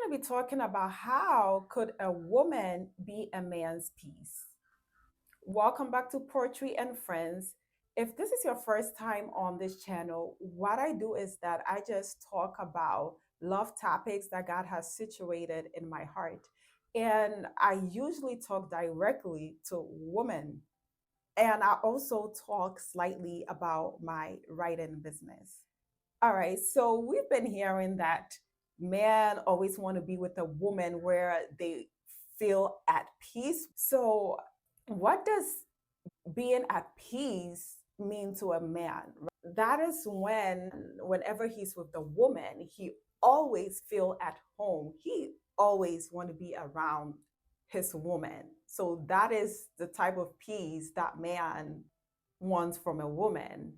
going to be talking about how could a woman be a man's peace. Welcome back to Poetry and Friends. If this is your first time on this channel, what I do is that I just talk about love topics that God has situated in my heart. And I usually talk directly to women. And I also talk slightly about my writing business. All right, so we've been hearing that men always want to be with a woman where they feel at peace. So, what does being at peace mean to a man? That is whenever he's with the woman, he always feel at home. He always want to be around his woman. So that is the type of peace that man wants from a woman.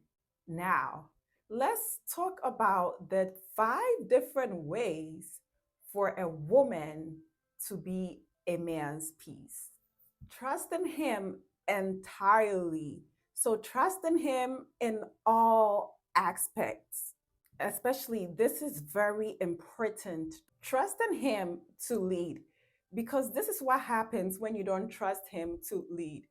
Now, let's talk about the 5 different ways for a woman to be a man's peace. Trust in him entirely. So, trust in him in all aspects. Especially, this is very important. Trust in him to lead, because this is what happens when you don't trust him to lead.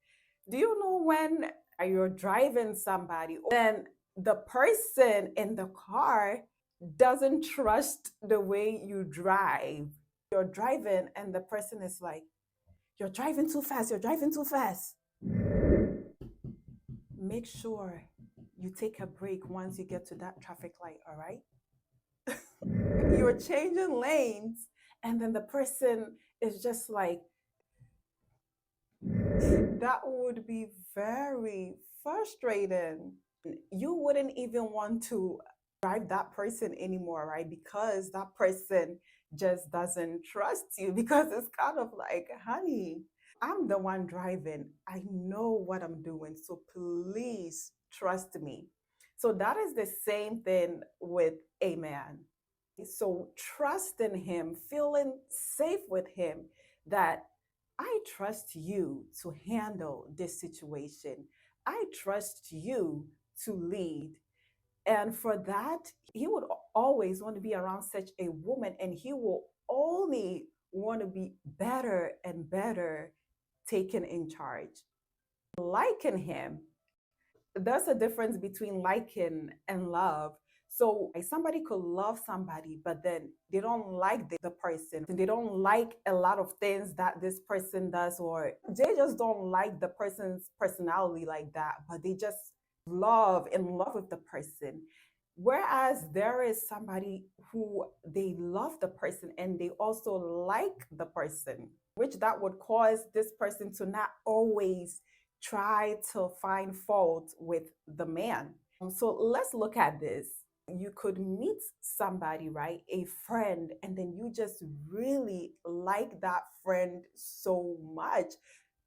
Do you know when you're driving somebody, then the person in the car doesn't trust the way you drive? You're driving, and the person is like, "You're driving too fast, you're driving too fast." Make sure you take a break once you get to that traffic light, all right? You're changing lanes, and then the person is just like, that would be very frustrating. You wouldn't even want to drive that person anymore, right? Because that person just doesn't trust you, because it's kind of like, honey, I'm the one driving. I know what I'm doing. So please trust me. So that is the same thing with a man. So trust in him, feeling safe with him, that I trust you to handle this situation. I trust you to lead. And for that, he would always want to be around such a woman, and he will only want to be better and better taken in charge. Liking him, there's a difference between liking and love. So somebody could love somebody, but then they don't like the person. They don't like a lot of things that this person does, or they just don't like the person's personality like that, but they just in love with the person. Whereas there is somebody who they love the person and they also like the person, which that would cause this person to not always try to find fault with the man. So let's look at this. You could meet somebody, right? A friend, and then you just really like that friend so much.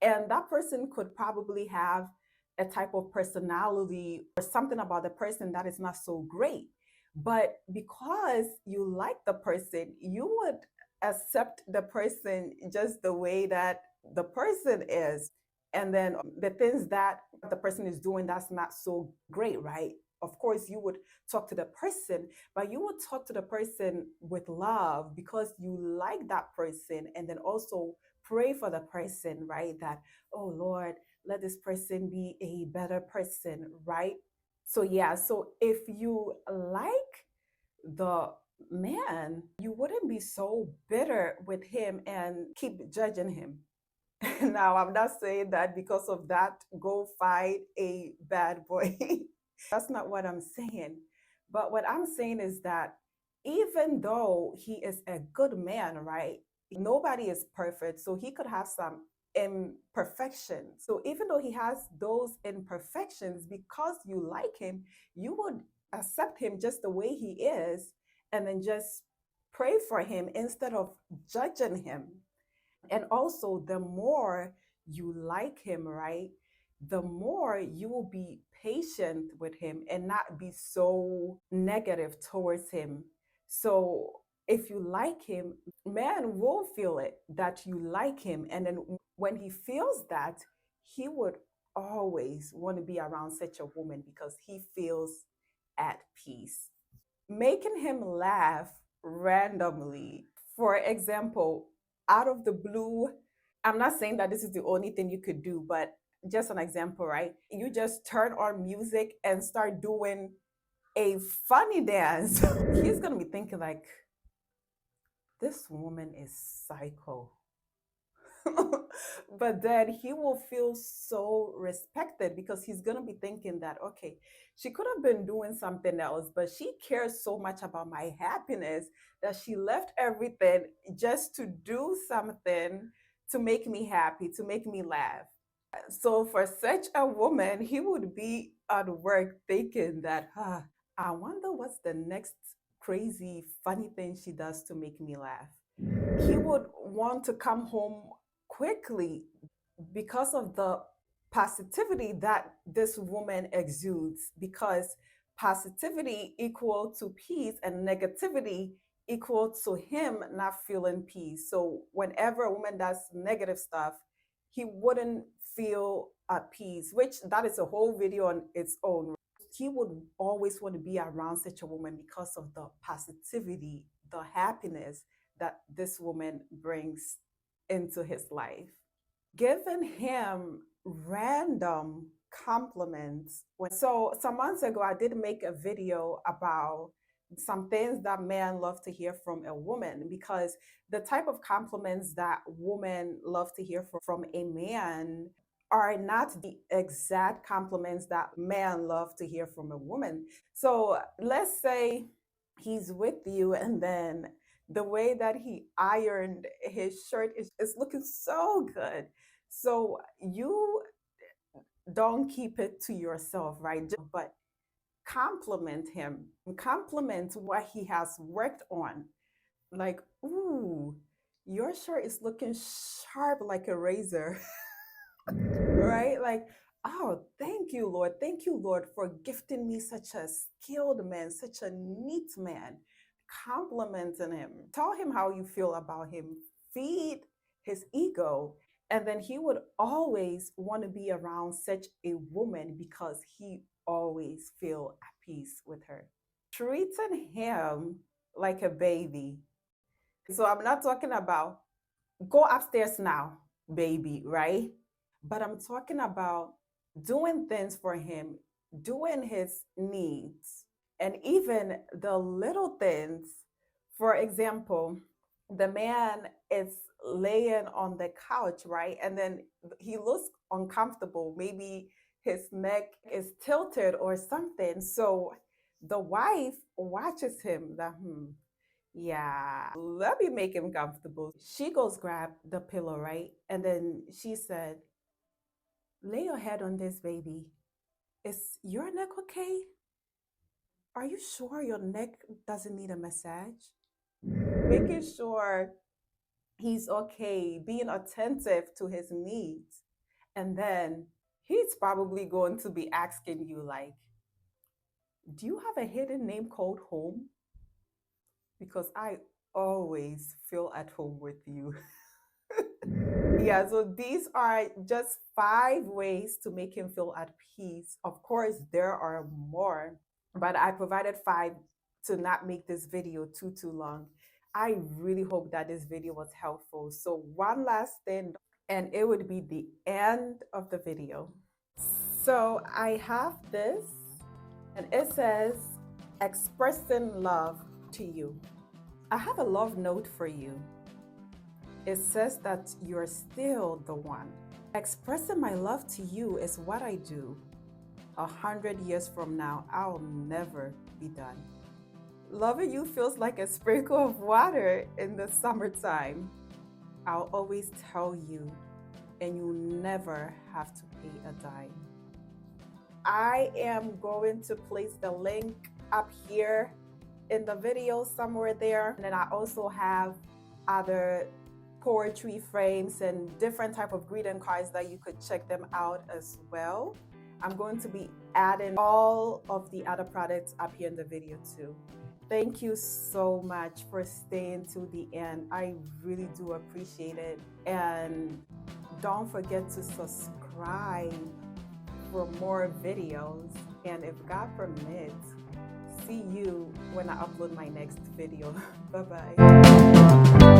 And that person could probably have a type of personality or something about the person that is not so great. But because you like the person, you would accept the person just the way that the person is. And then the things that the person is doing that's not so great, right? Of course, you would talk to the person, but you would talk to the person with love because you like that person, and then also pray for the person, right? That, oh Lord, let this person be a better person, right? So, yeah, so if you like the man, you wouldn't be so bitter with him and keep judging him. Now, I'm not saying that because of that, go fight a bad boy. That's not what I'm saying. But what I'm saying is that even though he is a good man, right? Nobody is perfect. So he could have some imperfections. So even though he has those imperfections, because you like him, you would accept him just the way he is, and then just pray for him instead of judging him. And also, the more you like him, right, the more you will be patient with him and not be so negative towards him. So, if you like him, man will feel it that you like him. And then when he feels that, he would always want to be around such a woman because he feels at peace. Making him laugh randomly For example, out of the blue, I'm not saying that this is the only thing you could do, but just an example, right? You just turn on music and start doing a funny dance. He's gonna be thinking like, this woman is psycho. But then he will feel so respected because he's going to be thinking that, okay, she could have been doing something else, but she cares so much about my happiness that she left everything just to do something to make me happy, to make me laugh. So for such a woman, he would be at work thinking that, I wonder what's the next crazy, funny thing she does to make me laugh. He would want to come home quickly because of the positivity that this woman exudes, because positivity equal to peace and negativity equal to him not feeling peace. So whenever a woman does negative stuff, he wouldn't feel at peace, which that is a whole video on its own. He would always want to be around such a woman because of the positivity, the happiness that this woman brings into his life. Giving him random compliments. So some months ago, I did make a video about some things that men love to hear from a woman, because the type of compliments that women love to hear from a man are not the exact compliments that men love to hear from a woman. So let's say he's with you, and then the way that he ironed his shirt is looking so good. So you don't keep it to yourself, right? But compliment him, compliment what he has worked on. Like, ooh, your shirt is looking sharp like a razor. Right? Like, oh, thank you, Lord. Thank you, Lord, for gifting me such a skilled man, such a neat man. Complimenting him. Tell him how you feel about him. Feed his ego. And then he would always want to be around such a woman because he always feel at peace with her. Treating him like a baby. So I'm not talking about go upstairs now, baby, right? But I'm talking about doing things for him, doing his needs, and even the little things. For example, the man is laying on the couch, right? And then he looks uncomfortable. Maybe his neck is tilted or something. So the wife watches him that, yeah, let me make him comfortable. She goes grab the pillow, right? And then she said, lay your head on this, baby. Is your neck okay? Are you sure your neck doesn't need a massage? Making sure he's okay, being attentive to his needs. And then he's probably going to be asking you, like, do you have a hidden name called home? Because I always feel at home with you. Yeah, so these are just 5 ways to make him feel at peace. Of course, there are more, but I provided 5 to not make this video too long. I really hope that this video was helpful. So one last thing, and it would be the end of the video. So I have this, and it says, expressing love to you. I have a love note for you. It says that you're still the one. Expressing my love to you is what I do. 100 years from now, I'll never be done. Loving you feels like a sprinkle of water in the summertime. I'll always tell you, and you never have to pay a dime. I am going to place the link up here in the video somewhere there. And then I also have other poetry frames and different type of greeting cards that you could check them out as well. I'm going to be adding all of the other products up here in the video too. Thank you so much for staying to the end. I really do appreciate it. And don't forget to subscribe for more videos. And if God permits, see you when I upload my next video. Bye bye.